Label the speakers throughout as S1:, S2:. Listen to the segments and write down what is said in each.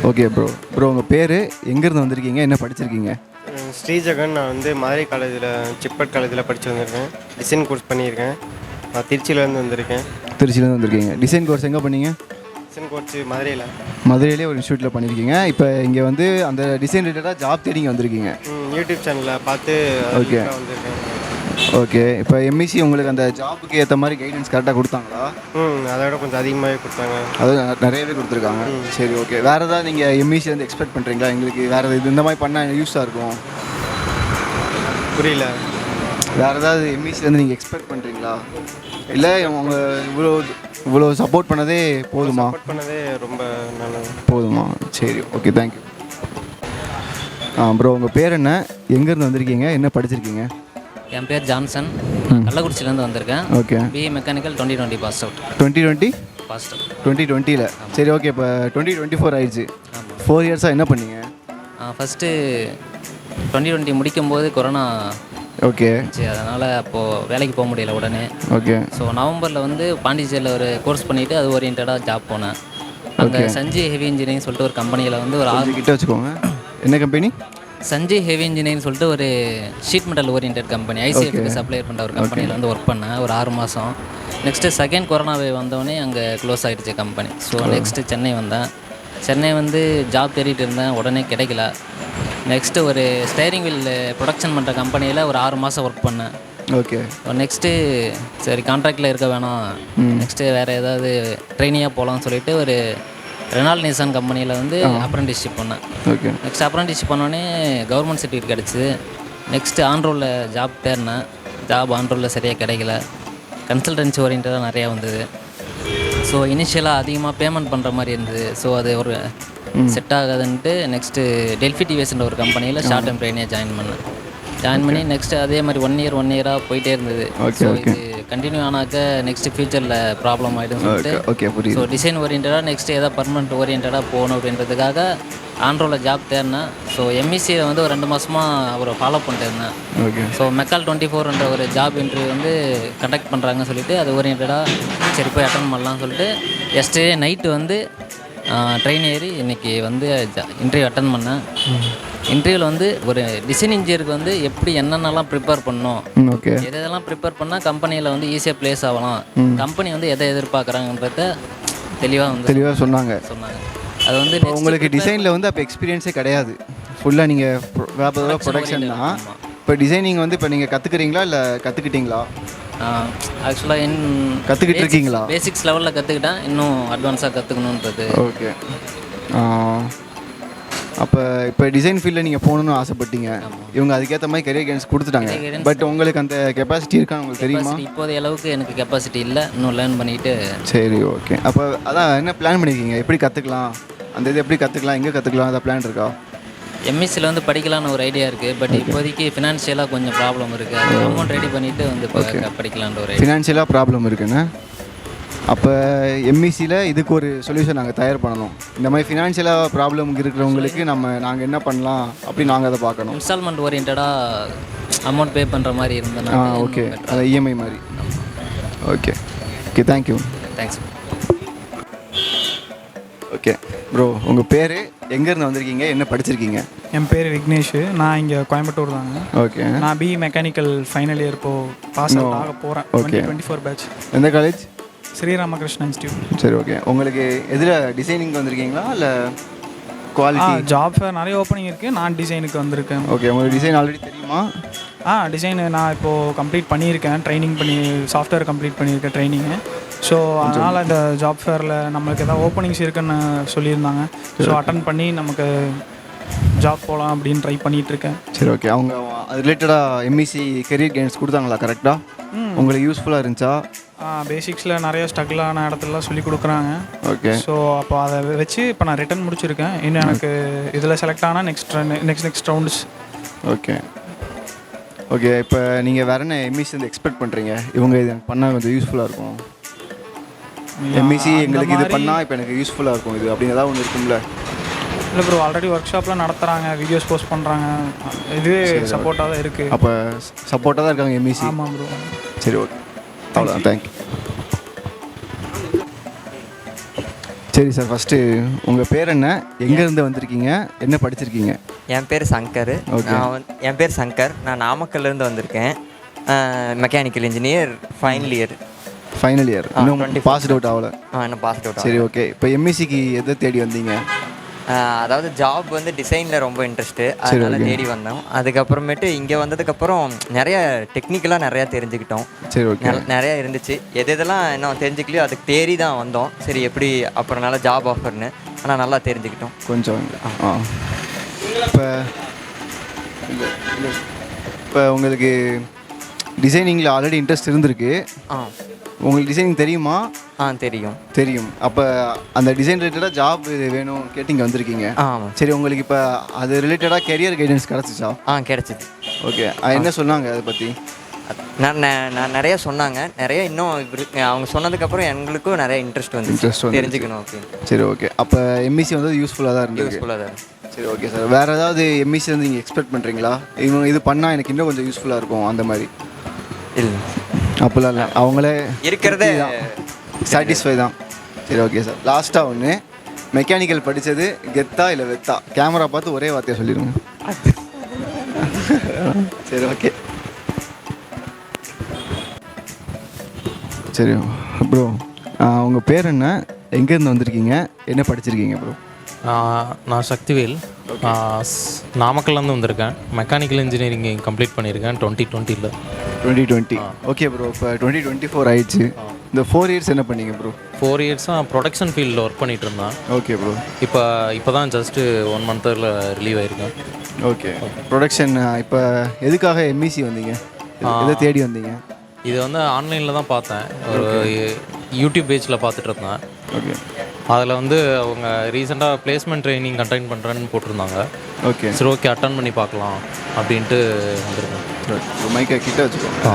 S1: Okay bro உங்கள் பேர் எங்கேருந்து வந்திருக்கீங்க, என்ன படிச்சிருக்கீங்க?
S2: ஸ்ரீஜகன். நான் வந்து மதுரை காலேஜில் சிப்பட் காலேஜில் படித்து வந்திருக்கேன். டிசைன் கோர்ஸ் பண்ணியிருக்கேன். நான் திருச்சியிலேருந்து வந்திருக்கேன்.
S1: திருச்சியிலேருந்து வந்திருக்கீங்க. டிசைன் கோர்ஸ் எங்கே பண்ணீங்க?
S2: டிசைன் கோர்ஸ் மதுரையில்.
S1: மதுரையிலே ஒரு இன்ஸ்டியூட்டில் பண்ணியிருக்கீங்க. இப்போ இங்கே வந்து அந்த டிசைன் ரிலேட்டடாக ஜாப் தேடி இங்கே வந்திருக்கீங்க.
S2: யூடியூப் சேனலில் பார்த்து
S1: ஓகே
S2: வந்திருக்கேன்.
S1: ஓகே. இப்போ எம்இசி உங்களுக்கு அந்த ஜாப்புக்கு ஏற்ற மாதிரி கைடன்ஸ் கரெக்டாக கொடுத்தாங்களா?
S2: அதை விட கொஞ்சம் அதிகமாகவே கொடுத்தாங்க.
S1: அது நிறையவே கொடுத்துருக்காங்க. சரி ஓகே. வேறு ஏதாவது நீங்கள் எம்இசி வந்து எக்ஸ்பெக்ட் பண்ணுறீங்களா? எங்களுக்கு வேறு இது இந்த மாதிரி பண்ணால் யூஸாக இருக்கும்.
S2: புரியல.
S1: வேறு ஏதாவது எம்இசிலேருந்து நீங்கள் எக்ஸ்பெக்ட் பண்ணுறீங்களா? இல்லை உங்கள் இவ்வளோ சப்போர்ட் பண்ணதே போதுமா?
S2: சப்போர்ட் பண்ணதே ரொம்ப நல்லது.
S1: போதுமா? சரி ஓகே, தேங்க்யூ. ப்ரோ உங்கள் பேர் என்ன, எங்கேருந்து வந்திருக்கீங்க, என்ன படிச்சிருக்கீங்க?
S3: என் பேர் ஜான்சன். கள்ளக்குறிச்சியிலேருந்து வந்திருக்கேன்.
S1: Okay.
S3: BE mechanical 2020 pass out.
S1: 2020
S3: pass out
S1: 2020ல். சரி ஓகே. இப்போ 2024 ஆயிடுச்சு. 4 இயர்ஸாக என்ன பண்ணீங்க?
S3: ஃபஸ்ட்டு 2020 முடிக்கும்போது கொரோனா
S1: ஓகே.
S3: சரி, அதனால் அப்போது வேலைக்கு போக முடியல உடனே.
S1: ஓகே.
S3: ஸோ நவம்பரில் வந்து பாண்டிச்சேரியில் ஒரு கோர்ஸ் பண்ணிவிட்டு அது ஓரியன்டாக ஜாப் போனேன். அங்கே சஞ்சய் ஹெவி இன்ஜினியரிங் சொல்லிட்டு ஒரு கம்பெனியில் வந்து ஒரு
S1: 6 கிட்ட வச்சுக்கோங்க. என்ன கம்பெனி?
S3: சஞ்சய் ஹெவி இன்ஜினியரிங் சொல்லிட்டு ஒரு ஷீட் மெட்டல் ஓரியன்ட் கம்பெனி, ஐசிஎஃப்க்கு சப்ளை பண்ணுற ஒரு கம்பெனியில் வந்து ஒர்க் பண்ணேன் ஒரு 6 மாதம். நெக்ஸ்ட்டு செகண்ட் கொரோனா வேவ் வந்தோடனே அங்கே க்ளோஸ் ஆகிடுச்சு கம்பெனி. ஸோ நெக்ஸ்ட்டு சென்னை வந்தேன். சென்னை வந்து ஜாப் தேடிட்டு இருந்தேன், உடனே கிடைக்கல. நெக்ஸ்ட்டு ஒரு ஸ்டேரிங் வீல் ப்ரொடக்ஷன் பண்ணுற கம்பெனியில் ஒரு 6 மாதம் ஒர்க் பண்ணேன்.
S1: ஓகே.
S3: நெக்ஸ்ட்டு சரி கான்ட்ராக்டில் இருக்க வேணாம், நெக்ஸ்ட்டு வேறு ஏதாவது ட்ரெயினியாக போகலான்னு சொல்லிட்டு ஒரு ரெனால்ட் நிசான் கம்பெனியில் வந்து அப்ரெண்டிஸ்ஷிப் பண்ணேன்.
S1: ஓகே.
S3: நெக்ஸ்ட் அப்ரெண்டிஸ்ஷிப் பண்ணோடனே கவர்மெண்ட் சர்டிஃபிகேட் கிடச்சிது. நெக்ஸ்ட்டு ஆன்ரோலில் ஜாப் தேடினேன். ஜாப் ஆன்ரோலில் சரியாக கிடைக்கல. கன்சல்டன்சி ஓரியன்டாக நிறையா வந்தது. ஸோ இனிஷியலாக அதிகமாக பேமெண்ட் பண்ணுற மாதிரி இருந்தது. ஸோ அது ஒரு செட் ஆகாதுன்ட்டு நெக்ஸ்ட்டு டெல்ஃபி டிவிஎஸ்ன்ற ஒரு கம்பெனியில் ஷார்ட் டைம் ட்ரெயினியாக ஜாயின் பண்ணி நெக்ஸ்ட்டு அதே மாதிரி ஒன் இயராக போயிட்டே இருந்தது. ஸோ இது கண்டினியூ ஆனாக்க நெக்ஸ்ட்டு ஃப்யூச்சரில் ப்ராப்ளம் ஆகிடும்னு சொல்லிட்டு ஸோ டிசைன் ஓரியன்டாக நெக்ஸ்ட்டு ஏதாவது பர்மனெண்ட் ஓரியன்டாக போகணும் அப்படின்றதுக்காக ஆன்ரோவில் ஜாப் தேடினேன். ஸோ எம்இசியை வந்து ஒரு 2 மாதமாக அவரை ஃபாலோ பண்ணிட்டு இருந்தேன்.
S1: ஓகே.
S3: ஸோ மெக்கால் 24ன்ற ஒரு ஜாப் இன்டர்வியூ வந்து கண்டக்ட் பண்ணுறாங்கன்னு சொல்லிட்டு அது ஓரியன்டாக சரி போய் அட்டன் பண்ணலாம்னு சொல்லிட்டு எஸ்டே நைட்டு வந்து ட்ரெயின் ஏறி இன்றைக்கி வந்து இன்டர்வியூ அட்டன் பண்ணேன். இன்டர்வியூவில் வந்து ஒரு டிசைன் இன்ஜினியருக்கு வந்து எப்படி என்னென்னலாம் ப்ரிப்பேர் பண்ணணும்,
S1: ஓகே,
S3: எதெல்லாம் ப்ரிப்பேர் பண்ணால் கம்பெனியில் வந்து ஈஸியாக ப்ளேஸ் ஆகலாம், கம்பெனி வந்து எதை எதிர்பார்க்குறாங்கன்றத தெளிவாக சொன்னாங்க. அது வந்து
S1: உங்களுக்கு டிசைனில் வந்து அப்போ எக்ஸ்பீரியன்ஸே கிடையாது, ஃபுல்லாக நீங்கள் ப்ரொடக்ஷன் தான். இப்போ டிசைனிங் வந்து இப்போ நீங்கள் கற்றுக்குறீங்களா இல்லை கற்றுக்கிட்டீங்களா?
S3: ஆக்சுவலாக
S1: கற்றுக்கிட்டு இருக்கீங்களா?
S3: பேசிக்ஸ் லெவலில் கற்றுக்கிட்டேன், இன்னும் அட்வான்ஸாக கற்றுக்கணுன்றது.
S1: ஓகே. அப்போ இப்போ டிசைன் ஃபீல்டில் நீங்கள் போகணுன்னு ஆசைப்பட்டீங்க. இவங்க அதுக்கேற்ற மாதிரி கரியர் கைடன்ஸ் கொடுத்துட்டாங்க. பட் உங்களுக்கு அந்த கெப்பாசிட்டி இருக்கான்னு உங்களுக்கு தெரியுமா?
S3: இப்போதைய அளவுக்கு எனக்கு கெப்பாசிட்டி இல்லை, இன்னும் லேர்ன் பண்ணிவிட்டு.
S1: சரி ஓகே. அப்போ அதான் என்ன பிளான் பண்ணியிருக்கீங்க, எப்படி கற்றுக்கலாம், அந்த இது எப்படி கற்றுக்கலாம், எங்கே கற்றுக்கலாம், அதை பிளான் இருக்கா?
S3: எம்எஸ்சியில் வந்து படிக்கலான்னு ஒரு ஐடியா இருக்குது. பட் இப்போதைக்கு ஃபினான்ஷியலாக கொஞ்சம் ப்ராப்ளம் இருக்குது. அது அமௌண்ட் ரெடி பண்ணிவிட்டு வந்து படிக்கலான்ற ஒரு
S1: ஃபினான்ஷியலாக ப்ராப்ளம் இருக்குன்னு. அப்போ எம்இசியில் இதுக்கு ஒரு சொல்யூஷன் நாங்கள் தயார் பண்ணணும். இந்த மாதிரி ஃபினான்ஷியலாக ப்ராப்ளம் இருக்கிறவங்களுக்கு நாங்கள் என்ன பண்ணலாம் அப்படி நாங்கள் அதை பார்க்கணும்.
S3: இன்ஸ்டால்மெண்ட் ஓரியன்டாக அமௌண்ட் பே பண்ணுற மாதிரி இருந்தேன்னா
S1: ஓகே, அது இஎம்ஐ மாதிரி. Okay okay, thank you.
S3: Thanks.
S1: Okay bro, உங்கள் பேர், எங்கேருந்து வந்திருக்கீங்க, என்ன படிச்சிருக்கீங்க?
S4: என் பேர் விக்னேஷ். நான் இங்கே கோயம்புத்தூர் தாங்க.
S1: ஓகே.
S4: நான் பிஇ மெக்கானிக்கல் ஃபைனல் இயர் இப்போது பாஸ் அவுட் ஆக போகிறேன். 2024 பேட்ச்.
S1: எந்த காலேஜ்?
S4: ஸ்ரீராமகிருஷ்ணா இன்ஸ்டியூட்.
S1: சரி ஓகே. உங்களுக்கு எதில் டிசைனிங் வந்திருக்கீங்களா இல்லை குவாலிட்டி?
S4: ஜாப் ஃபேர் நிறைய ஓப்பனிங் இருக்குது, நான் டிசைனுக்கு வந்திருக்கேன்.
S1: ஓகே. உங்களுக்கு டிசைன் ஆல்ரெடி தெரியுமா?
S4: டிசைனு நான் இப்போது கம்ப்ளீட் பண்ணியிருக்கேன், ட்ரைனிங் பண்ணி சாஃப்ட்வேர் கம்ப்ளீட் பண்ணியிருக்கேன் ட்ரைனிங்கு. ஸோ அதனால் இந்த ஜாப் ஃபேரில் நம்மளுக்கு எதாவது ஓப்பனிங்ஸ் இருக்குன்னு சொல்லியிருந்தாங்க. ஸோ அட்டன் பண்ணி நமக்கு ஜாப் போகலாம் அப்படின்னு ட்ரை பண்ணிகிட்ருக்கேன்.
S1: சரி ஓகே. அவங்க அது ரிலேட்டடாக எம்இசி கெரியர் கைடன்ஸ் கொடுத்தாங்களா கரெக்டாக? உங்களுக்கு யூஸ்ஃபுல்லாக இருந்துச்சா?
S4: பேசிக்ஸில் நிறைய ஸ்ட்ரகிளான இடத்துலலாம் சொல்லி கொடுக்குறாங்க.
S1: ஓகே.
S4: ஸோ அப்போ அதை வச்சு இப்போ நான் ரிட்டன் முடிச்சிருக்கேன். இன்னும் எனக்கு இதில் செலக்ட் ஆனால் நெக்ஸ்ட் ரவுண்ட்ஸ்.
S1: Okay okay. இப்போ நீங்கள் வேறு என்ன எம்இசி வந்து எக்ஸ்பெக்ட் பண்ணுறீங்க, இவங்க இது எனக்கு பண்ணால் கொஞ்சம் யூஸ்ஃபுல்லாக இருக்கும், எம்இசி எங்களுக்கு இது பண்ணால் இப்போ எனக்கு யூஸ்ஃபுல்லாக இருக்கும் இது அப்படின்னு ஏதாவது ஒன்று இருக்கும்ல?
S4: இல்லை ப்ரோ, ஆல்ரெடி ஒர்க் ஷாப்லாம் நடத்துகிறாங்க, வீடியோஸ் போஸ்ட் பண்ணுறாங்க, இதுவே சப்போர்ட்டாக தான் இருக்குது.
S1: அப்போ சப்போர்ட்டாக தான் இருக்காங்க எம்இசி?
S4: ஆமாம் ப்ரோ.
S1: சரி ஓகே, அவ்வளோதான், தேங்க்யூ. சரி சரி சார், ஃபஸ்ட்டு உங்கள் பேர் என்ன, எங்கேருந்து வந்திருக்கீங்க, என்ன படிச்சிருக்கீங்க?
S5: என் பேர் சங்கர். என் பேர் சங்கர். நான் நாமக்கல்லேருந்து வந்திருக்கேன். Mechanical engineer final year.
S1: Final year, இன்னும் பாஸ்ட் அவுட் ஆகலை?
S5: இன்னும் பாஸ்ட் அவுட்.
S1: சரி, ஓகே. இப்போ எம்எஸ்சிக்கு எதை தேடி வந்தீங்க?
S5: அதாவது ஜாப் வந்து டிசைனில் ரொம்ப இன்ட்ரெஸ்ட்டு, அதனால தேடி வந்தோம். அதுக்கப்புறமேட்டு இங்கே வந்ததுக்கப்புறம் நிறைய டெக்னிக்கலாக நிறையா தெரிஞ்சுக்கிட்டோம்.
S1: சரி, ஓகே.
S5: நிறையா இருந்துச்சு. எதெல்லாம் இன்னும் தெரிஞ்சுக்கலையோ அதுக்கு தேடி தான் வந்தோம். சரி எப்படி அப்புறம்னால ஜாப் ஆஃபர்னு, ஆனால் நல்லா தெரிஞ்சுக்கிட்டோம்
S1: கொஞ்சம். இப்போ உங்களுக்கு டிசைனிங்கில் ஆல்ரெடி இன்ட்ரெஸ்ட் இருந்திருக்கு. உங்களுக்கு டிசைனிங் தெரியுமா? தெரியும். அப்போ அந்த டிசைன் ரிலேட்டடாக ஜாப் வேணும் கேட்டு இங்கே வந்திருக்கீங்க.
S5: ஆமாம்.
S1: சரி, உங்களுக்கு இப்போ அது ரிலேட்டடாக கெரியர் கைடன்ஸ் கிடச்சிச்சா?
S5: கிடச்சிது.
S1: ஓகே, என்ன சொன்னாங்க அதை பற்றி?
S5: நான் நிறைய சொன்னாங்க, நிறைய இன்னும் அவங்க சொன்னதுக்கப்புறம் எங்களுக்கும் நிறைய இன்ட்ரெஸ்ட் வந்து தெரிஞ்சுக்கணும் அப்படின்னு.
S1: சரி, ஓகே. அப்போ எம்இசி வந்து யூஸ்ஃபுல்லாக தான் இருந்தது. சரி, ஓகே சார். வேறு ஏதாவது எம்இசி வந்து நீங்கள் எக்ஸ்பெக்ட் பண்ணுறீங்களா, இவங்க இது பண்ணால் எனக்கு இன்னும் கொஞ்சம் யூஸ்ஃபுல்லாக இருக்கும் அந்த மாதிரி?
S5: இல்லை,
S1: அப்படிலாம் இல்லை, அவங்களே
S5: இருக்கிறதே
S1: சாட்டிஸ்ஃபை தான். சரி, ஓகே சார். லாஸ்ட்டாக ஒன்று, மெக்கானிக்கல் படித்தது கெத்தா இல்லை வெத்தா? கேமரா பார்த்து ஒரே வார்த்தையை சொல்லிடுங்க. சரி, ஓகே. சரி ப்ரோ, உங்கள் பேர் என்ன, எங்கேருந்து வந்திருக்கீங்க, என்ன படிச்சிருக்கீங்க ப்ரோ?
S6: நான் சக்திவேல், நாமக்கல்லேருந்து வந்திருக்கேன். மெக்கானிக்கல் இன்ஜினியரிங் கம்ப்ளீட் பண்ணியிருக்கேன் 2020.
S1: Okay bro. இப்போ 2024 ஆயிடுச்சு. இந்த 4 இயர்ஸ் என்ன பண்ணீங்க ப்ரோ?
S6: 4 இயர்ஸாக ப்ரொடக்ஷன் ஃபீல்டில் ஒர்க் பண்ணிகிட்டு இருந்தேன்.
S1: Okay bro.
S6: இப்போ தான் ஜஸ்ட்டு 1 மந்தில் ரிலீவ் ஆகிருக்கேன்.
S1: Okay, production. இப்போ எதுக்காக எம்இசி வந்தீங்க, எதை தேடி வந்தீங்க?
S6: இது வந்து ஆன்லைனில் தான் பார்த்தேன், ஒரு யூடியூப் பேஜில் பார்த்துட்டு இருந்தேன்.
S1: ஓகே.
S6: அதில் வந்து அவங்க ரீசெண்டாக பிளேஸ்மெண்ட் ட்ரைனிங் கண்டக்ட் பண்ணுறேன்னு போட்டிருந்தாங்க.
S1: ஓகே.
S6: சரி, ஓகே, அட்டன் பண்ணி பார்க்கலாம் அப்படின்ட்டு வந்திருக்கேன்.
S1: மைக்கை கிட்ட வச்சுக்கோங்க.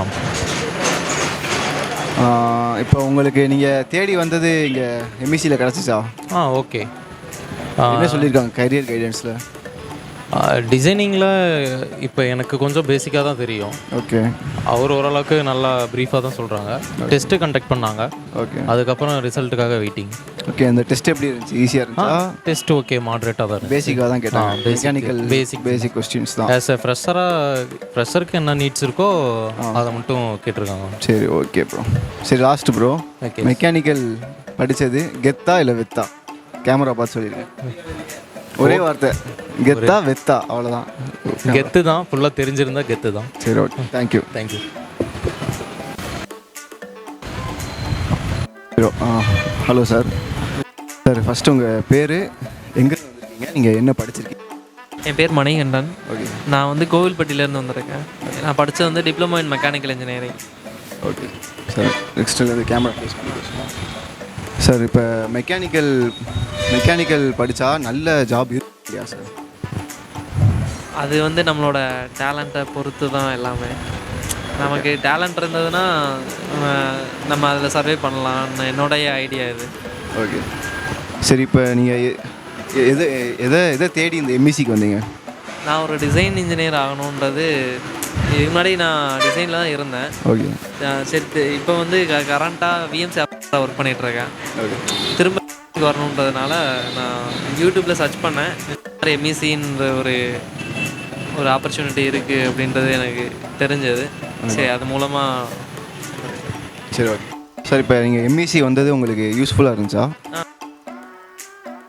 S1: இப்போ உங்களுக்கு நீங்கள் தேடி வந்தது இங்கே எம்இசியில் கிடச்சிச்சா?
S6: ஓகே.
S1: என்ன சொல்லியிருக்காங்க கரியர் கைடன்ஸில்?
S6: டிசைனிங்கில் இப்போ எனக்கு கொஞ்சம் பேசிக்காக தான் தெரியும்.
S1: ஓகே.
S6: அவர் ஓரளவுக்கு நல்லா ப்ரீஃபாக தான் சொல்கிறாங்க. டெஸ்ட்டு கண்டக்ட் பண்ணாங்க.
S1: ஓகே.
S6: அதுக்கப்புறம் ரிசல்ட்டுக்காக வெயிட்டிங்.
S1: ஓகே, அந்த டெஸ்ட் எப்படி இருந்துச்சு? ஈஸியாக இருந்துச்சா?
S6: டெஸ்ட் ஓகே, மாட்ரேட்டாக தான்.
S1: பேசிக்காக தான் கேட்டாங்க. மெக்கானிக்கல் பேசிக் கொஸ்டின்ஸ் தான்.
S6: ஆஸ் எ ஃப்ரெஷருக்கு என்ன நீட்ஸ் இருக்கோ அதை மட்டும் கேட்டிருக்காங்க.
S1: சரி, ஓகே ப்ரோ. சரி, லாஸ்ட் ப்ரோ, மெக்கானிக்கல் படித்தது கெத்தா இல்லை வெத்தா? கேமரா பார்த்து சொல்லிடுங்க, ஒரே வார்த்தை. கெத்தா வெத்தா, அவ்வளோதான்.
S6: கெத்து தான், ஃபுல்லாக தெரிஞ்சிருந்தா கெத்து தான்.
S1: சரி, okay. Thank you. Hello sir. Sir, first உங்கள் பேர், எங்கே வந்திருக்கீங்க, நீங்கள் என்ன படிச்சிருக்கீங்க?
S7: என் பேர் மணிகண்டன்.
S1: ஓகே.
S7: நான் வந்து கோவில்பட்டியிலேருந்து வந்திருக்கேன். நான் படித்தது வந்து diploma in mechanical engineering.
S1: Okay sir. Next வந்து கேமரா ஃபேஸ் பண்ணி பேசுவோம் சார். இப்போ மெக்கானிக்கல் படித்தா நல்ல ஜாப் இல்லையா சார்?
S7: அது வந்து நம்மளோட டேலண்ட்டை பொறுத்து தான் எல்லாமே. நமக்கு டேலண்ட் இருந்ததுன்னா நம்ம அதில் சர்வே பண்ணலாம்னு என்னோடைய ஐடியா இது.
S1: ஓகே. சரி, இப்போ நீங்கள் எதை தேடி இந்த எம்இசிக்கு வந்தீங்க?
S7: நான் ஒரு டிசைன் இன்ஜினியர் ஆகணுன்றது, இதுக்கு முன்னாடி நான் டிசைனில் தான் இருந்தேன்.
S1: ஓகே. சரி,
S7: இப்போ வந்து கரண்ட்டாக விஎம்சி ஒர்க் பண்ணிகிட்ருக்கேன்.
S1: ஓகே.
S7: திரும்ப வரணுன்றதுனால நான் யூடியூப்பில் சர்ச் பண்ணேன், எம்இசின்ற ஒரு ஆப்பர்ச்சுனிட்டி இருக்குது அப்படின்றது எனக்கு தெரிஞ்சது. சரி, அது மூலமாக.
S1: சரி, ஓகே சார். இப்போ நீங்கள் எம்இசி வந்தது உங்களுக்கு யூஸ்ஃபுல்லாக இருந்துச்சா?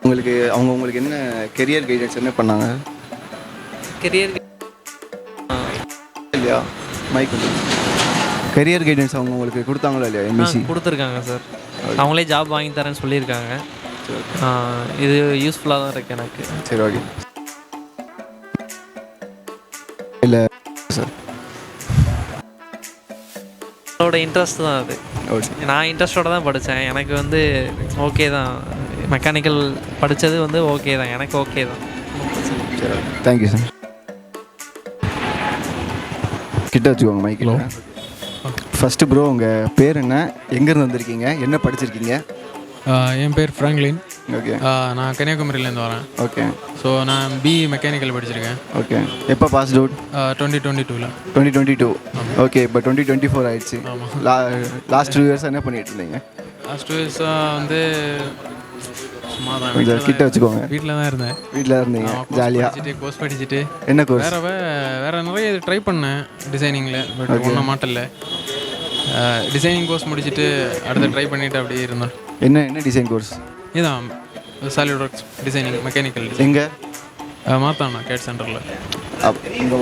S1: உங்களுக்கு என்ன கெரியர் கைடன்ஸ் என்ன பண்ணாங்க?
S7: கெரியர்
S1: இல்லையா மைக் வந்து கெரியர் கைடன்ஸ் அவங்க உங்களுக்கு கொடுத்தாங்களா இல்லையா? எம்இசி
S7: கொடுத்துருக்காங்க சார். அவங்களே ஜாப் வாங்கி தரேன்னு சொல்லியிருக்காங்க. இது யூஸ்ஃபுல்லாக தான் இருக்குது எனக்கு.
S1: சரி, ஓகே. இல்லை சார்,
S7: என்னோட இன்ட்ரெஸ்ட் தான் அது.
S1: ஓகே.
S7: நான் இன்ட்ரெஸ்டோடு தான் படித்தேன். எனக்கு வந்து ஓகே தான், மெக்கானிக்கல் படித்தது வந்து ஓகே தான், எனக்கு ஓகே தான்.
S1: சரி, தேங்க்யூ சார். கிட்ட வச்சுக்கோங்க மைக்கில். ஃபஸ்ட்டு ப்ரோ, உங்கள் பேர் என்ன, எங்கேருந்து வந்திருக்கீங்க, என்ன படிச்சிருக்கீங்க?
S8: என் பேர் ஃப்ராங்க்லின்.
S1: ஓகே.
S8: நான் கன்னியாகுமரியிலேருந்து வரேன்.
S1: ஓகே.
S8: ஸோ நான் பிஇ மெக்கானிக்கல் படிச்சிருக்கேன்.
S1: ஓகே. எப்போ பாஸ் அவுட்?
S8: 2022.
S1: 2022. ஓகே. இப்போ 2024 ஆயிடுச்சு. லாஸ்ட் 2 இயர்ஸ் என்ன பண்ணிட்டு இருந்தீங்க?
S8: லாஸ்ட் 2 இயர்ஸாக வந்து சும்மா தான்
S1: கொஞ்சம் கிட்ட வச்சுக்கோங்க.
S8: வீட்டில் தான் இருந்தேன்.
S1: வீட்டில் இருந்தீங்க ஜாலியாக.
S8: கோர்ஸ் படிச்சுட்டு
S1: என்ன கோர்ஸ்?
S8: வேறு நிறைய ட்ரை பண்ணேன் டிசைனிங்கில், பட் ஒன்றும் மாட்டல. டிசைனிங் கோர்ஸ் முடிச்சுட்டு அடுத்து ட்ரை பண்ணிவிட்டு அப்படியே இருந்தேன்.
S1: என்ன டிசைன் கோர்ஸ்?
S8: இதுதான் சாலிட் ஒர்க்ஸ் டிசைனிங், மெக்கானிக்கல்.
S1: எங்கே?
S8: மாத்தாண்ணா கேட் சென்டரில்.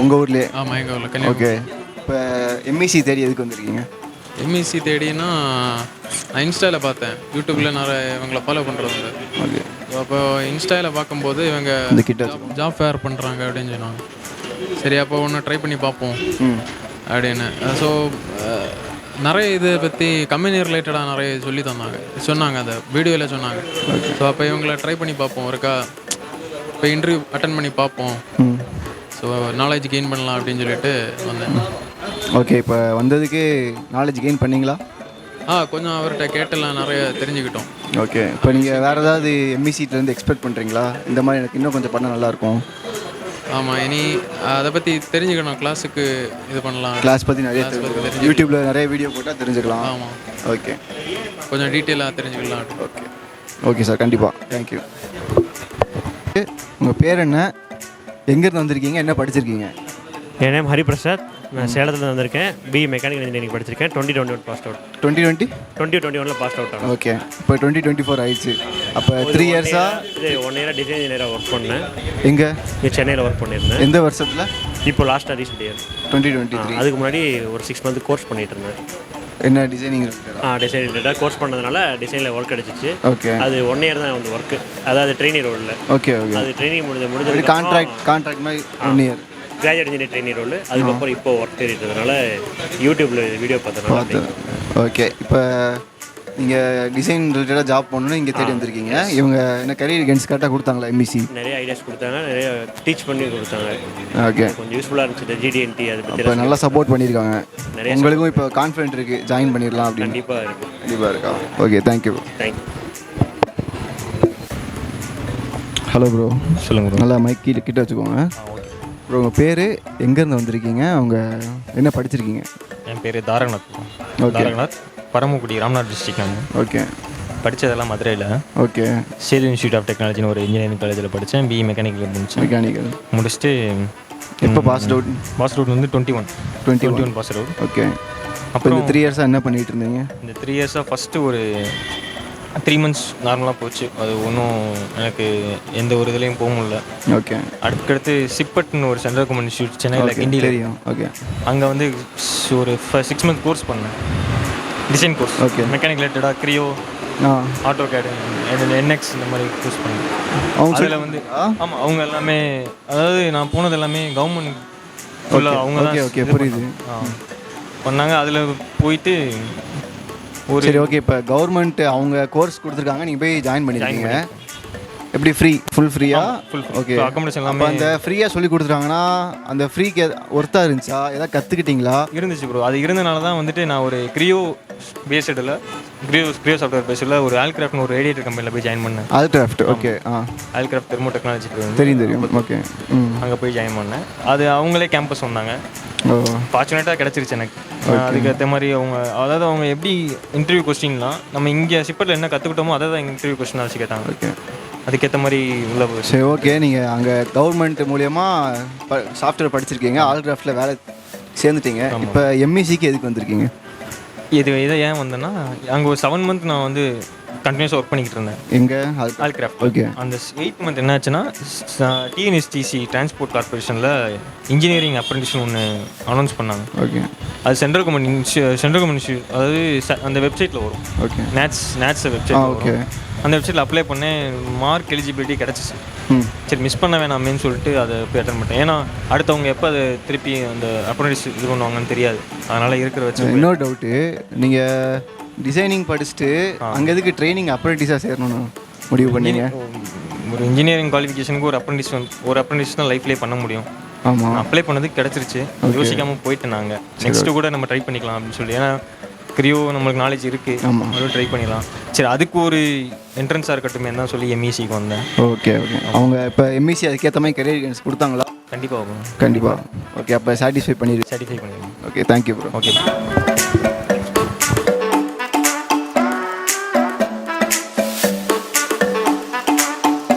S1: உங்கள் ஊர்லேயே?
S8: ஆமாம், எங்கள் ஊரில் கன்னியாகுமரி.
S1: ஓகே. இப்போ எம்இசி தேடி எதுக்கு வந்திருக்கீங்க?
S8: எம்இசி தேடினா நான் இன்ஸ்டாவில் பார்த்தேன், யூடியூப்பில் நிறைய இவங்களை ஃபாலோ பண்ணுறவங்க.
S1: ஓகே.
S8: அப்போ இன்ஸ்டாவில் பார்க்கும்போது இவங்க
S1: இந்த கிட்ட
S8: ஜாப் ஃபேர் பண்ணுறாங்க அப்படின்னு சொன்னாங்க. சரி, அப்போ ஒன்று ட்ரை பண்ணி பார்ப்போம் அப்படின்னு. ஸோ நிறைய இதை பற்றி கம்பெனி ரிலேட்டடாக நிறைய சொன்னாங்க அந்த வீடியோவில் சொன்னாங்க. ஸோ அப்போ இவங்களை ட்ரை பண்ணி பார்ப்போம், ஒருக்கா இப்போ இன்டர்வியூ அட்டன் பண்ணி பார்ப்போம், ஸோ நாலேஜ் கெயின் பண்ணலாம் அப்படின்னு சொல்லிட்டு வந்தேன்.
S1: ஓகே. இப்போ வந்ததுக்கு நாலேஜ் கெயின் பண்ணிங்களா?
S8: கொஞ்சம் அவர்கிட்ட கேட்டெல்லாம் நிறைய தெரிஞ்சுக்கிட்டோம்.
S1: ஓகே. இப்போ நீங்கள் வேறு ஏதாவது எம்இசிலேருந்து எக்ஸ்பெக்ட் பண்ணுறீங்களா? இந்த மாதிரி எனக்கு இன்னும் கொஞ்சம் பண்ண நல்லாயிருக்கும்.
S8: ஆமாம், இனி அதை பற்றி தெரிஞ்சுக்கணும், கிளாஸுக்கு இது பண்ணலாம்.
S1: கிளாஸ் பற்றி நிறைய யூடியூப்பில் நிறைய வீடியோ போட்டால் தெரிஞ்சுக்கலாம்.
S8: ஆமாம்.
S1: ஓகே.
S8: கொஞ்சம் டீட்டெயிலாக தெரிஞ்சுக்கலாம்.
S1: ஓகே. ஓகே சார், கண்டிப்பாக. தேங்க்யூ. உங்கள் பேர் என்ன? எங்கேருந்து வந்திருக்கீங்க? என்ன படிச்சிருக்கீங்க?
S9: என் நேம் ஹரிபிரசாத். நான் சேலத்தில் வந்திருக்கேன். பிஇ மெக்கானிக்கல் இன்ஜினியரிங் படிச்சிருக்கேன். 2021 பாஸ் அவுட்.
S1: 2021
S9: பாஸ் அவுட் ஆகும்.
S1: ஓகே. இப்போ 2024 ஆயிடுச்சு. அப்போ 3 இயர்ஸாக
S9: இது 1 இயராக டிசைன் இன்ஜினியராக ஒர்க் பண்ணேன்.
S1: எங்கே?
S9: சென்னையில் ஒர்க் பண்ணியிருந்தேன்.
S1: எந்த வருஷத்தில்?
S9: இப்போ லாஸ்ட்டாக ரீசெண்ட் இயர்
S1: 2023.
S9: அதுக்கு முன்னாடி ஒரு 6 மந்த் கோர்ஸ் பண்ணிட்டு இருந்தேன்.
S1: என்ன டிசைனிங்?
S9: டிசைன் ரிலேட்டடாக கோர்ஸ் பண்ணதுனால டிசைனில் ஒர்க் கிடச்சிச்சு.
S1: ஓகே.
S9: அது 1 இயர் தான் வந்து ஒர்க்கு, அதாவது ட்ரெயினி ரோலில்.
S1: ஓகே. ஓகே.
S9: அது ட்ரெயினிங் முடிஞ்சது
S1: கான்ட்ராக்ட் மாதிரி 1 year
S9: graduate engineer trainee role. அதுக்கப்புறம் இப்போ ஒர்க் தேடிட்டதுனால யூடியூப்பில் வீடியோ பார்த்தேன்.
S1: ஓகே. இப்போ நீங்கள் டிசைன் ரிலேட்டடாக ஜாப் பண்ணணும்னு இங்கே தேடி வந்திருக்கீங்க. இவங்க என்ன கரியர் கைடன்ஸ் கரெக்டாக கொடுத்தாங்களா? எம்இசி
S9: நிறைய ஐடியாஸ் கொடுத்தாங்க, நிறைய டீச் பண்ணி கொடுத்தாங்க.
S1: ஓகே.
S9: கொஞ்சம் யூஸ்ஃபுல்லாக இருந்துச்சு. ஜிடிஎன்டி அதை பற்றி
S1: இப்போ நல்லா சப்போர்ட் பண்ணியிருக்காங்க. உங்களுக்கும் இப்போ கான்ஃபிடென்ட் இருக்குது ஜாயின் பண்ணிடலாம் அப்படின்னு?
S9: கண்டிப்பாக இருக்குது.
S1: கண்டிப்பாக இருக்கா? Okay. Thank you.
S9: Thank you.
S1: Hello bro.
S10: சொல்லுங்கள் ப்ரோ.
S1: நல்லா மைக் கிட்ட வச்சுக்கோங்க. ப்ரோ, உங்கள் பேர், எங்கேருந்து வந்திருக்கீங்க, அவங்க என்ன படிச்சிருக்கீங்க?
S10: என் பேர் தாரகநாத். தாரகநாத், பரமக்குடி, ராம்நாத் டிஸ்ட்ரிக்ட். நான்
S1: ஓகே.
S10: படித்ததெல்லாம் மதுரையில்.
S1: ஓகே.
S10: சேது இன்ஸ்டியூட் ஆஃப் டெக்னாலஜின்னு ஒரு இன்ஜினியரிங் காலேஜில் படித்தேன். பிஇ மெக்கானிக்கல் முடித்தேன்.
S1: மெக்கானிக்கல்
S10: முடிச்சுட்டு
S1: எப்போ பாஸ் அவுட்?
S10: பாஸ் அவுட் வந்து 21 பாஸ் அவுட்.
S1: ஓகே. அப்புறம் 3 இயர்ஸாக என்ன பண்ணிகிட்டு இருந்தீங்க?
S10: இந்த 3 இயர்ஸாக ஃபஸ்ட்டு ஒரு 3 மந்த்ஸ் நார்மலாக போச்சு. அது ஒன்றும் எனக்கு எந்த ஒரு இதுலேயும் போக முடியல.
S1: ஓகே.
S10: அடுத்து சிப்பட்னு ஒரு சென்ட்ரல் கவர்மெண்ட் இன்ஸ்டியூட் சென்னையில் கிண்டியில்
S1: தெரியும். ஓகே.
S10: அங்கே வந்து ஒரு 6 மந்த் கோர்ஸ் பண்ணேன், டிசைன் கோர்ஸ்.
S1: ஓகே.
S10: மெக்கானிக் ரிலேட்டடாக கிரியோ, ஆட்டோ கேடு, என்எக்ஸ் இந்த மாதிரி கோர்ஸ் பண்ணேன். அதில் வந்து ஆமாம், அவங்க எல்லாமே, அதாவது நான் போனது எல்லாமே கவர்மெண்ட் ஃபுல்லாக அவங்க தான்.
S1: ஓகே, புரியுது.
S10: பண்ணாங்க. அதில் போயிட்டு ஒரு
S1: சரி. ஓகே. இப்போ கவர்மெண்ட் அவங்க கோர்ஸ் கொடுத்துருக்காங்க, நீங்கள் போய் ஜாயின் பண்ணிருக்கீங்க. எப்படி ஃபுல் ஃப்ரீயா? ஓகே.
S10: அக்காமடேஷன் எல்லாமே
S1: அந்த ஃப்ரீயாக சொல்லி கொடுத்துருக்காங்கன்னா அந்த ஃப்ரீக்கு ஒர்த்தாக இருந்துச்சா? எதாவது கற்றுக்கிட்டீங்களா?
S10: இருந்துச்சு ப்ரோ. அது இருந்தனால தான் வந்துட்டு நான் ஒரு கிரியோ பேஸ்டில், கிரியோ சாஃப்ட்வேர் பேஸில் ஒரு ஆல்கிராஃப்ட்னு ஒரு ரேடியேட்டர் கம்பெனியில் போய் ஜாயின் பண்ணேன்.
S1: ஆல்கிராஃப்ட். ஓகே.
S10: ஆல்கிராஃப்ட் தெர்மோ டெக்னாலஜி
S1: தெரியும். ஓகே.
S10: அங்கே போய் ஜாயின் பண்ணேன். அது அவங்களே கேம்பஸ் வந்தாங்க. ஃபார்ச்சுனேட்டாக கிடச்சிருச்சு எனக்கு. அதுக்கேற்ற மாதிரி அதாவது அவங்க எப்படி இன்டர்வியூ கொஸ்டின்லாம் நம்ம இங்கே சிப்பட்டில் என்ன கற்றுக்கிட்டோமோ அதை தான் இன்டர்வியூ கொஸ்டின் வச்சு கேட்டாங்க.
S1: ஓகே.
S10: அதுக்கேற்ற மாதிரி உள்ள போய்.
S1: சரி. ஓகே. நீங்கள் அங்கே கவர்மெண்ட் மூலயமா சாஃப்ட்வேர் படிச்சிருக்கீங்க, ஆல்கிராஃப்டில் வேலை சேர்ந்துட்டீங்க. இப்போ எம்இசிக்கு எதுக்கு வந்திருக்கீங்க?
S10: இதை ஏன் வந்தேன்னா, அங்கே ஒரு 7 மந்த் நான் வந்து கண்டினியூஸாக ஒர்க் பண்ணிக்கிட்டு இருந்தேன்.
S1: எங்கே?
S10: ஆல்கிராஃப்ட்.
S1: ஓகே.
S10: அந்த 8th மந்த் என்ன ஆச்சுன்னா, டிஎன்எஸ்டிசி டிரான்ஸ்போர்ட் கார்பரேஷனில் இன்ஜினியரிங் அப்ரெண்டிஸ் ஒன்று அனௌன்ஸ் பண்ணாங்க.
S1: ஓகே.
S10: அது சென்ட்ரல் கவர்மெண்ட் இன்ஸ்டியூட், அதாவது அந்த வெப்சைட்டில் வரும்.
S1: ஓகே.
S10: Nits website.
S1: ஓகே.
S10: அந்த வெப்சைட்டில் அப்ளை பண்ணேன். மார்க் எலிஜிபிலிட்டி கிடச்சிச்சு. சரி, மிஸ் பண்ண வேணாமேன்னு சொல்லிட்டு அதை போய் அட்டன் பண்ணிட்டேன். ஏன்னா அடுத்தவங்க எப்போ அதை திருப்பி அந்த அப்ரெண்டிஸ் இது பண்ணுவாங்கன்னு தெரியாது. அதனால் இருக்கிற வச்சு.
S1: இன்னொரு டவுட்டு, நீங்கள் டிசைனிங் படிச்சுட்டு அங்கே எதுக்கு ட்ரைனிங் அப்ரெண்டிஸாக சேரணும்னு முடிவு பண்ணீங்க?
S10: ஒரு இன்ஜினியரிங் குவாலிஃபிகேஷனுக்கு ஒரு அப்ரெண்டிஸ் தான் லைஃப்லேயே பண்ண முடியும்.
S1: ஆமாம்.
S10: அப்ளை பண்ணது கிடச்சிருச்சு. யோசிக்காமல் போயிட்டு நாங்கள் நெக்ஸ்ட்டு கூட நம்ம ட்ரை பண்ணிக்கலாம் அப்படின்னு சொல்லி. ஏன்னா கிரியோ நம்மளுக்கு நாலேஜ் இருக்குது, அதுவும் ட்ரை பண்ணிடலாம். சரி, அதுக்கு ஒரு என்ட்ரன்ஸாக இருக்கட்டுமே தான் சொல்லி எம்இசிக்கு வந்தேன்.
S1: ஓகே. ஓகே. அவங்க இப்போ எம்இசி அதுக்கேற்ற மாதிரி கரியர் கைடன்ஸ் கொடுத்தாங்களா?
S10: கண்டிப்பாக.
S1: ஓகே. அப்போ சாட்டிஸ்ஃபை பண்ணிடுவேன்.
S10: சாட்டிஸ்ஃபை பண்ணிடுவேன்.
S1: ஓகே. Thank you bro.
S10: ஓகே.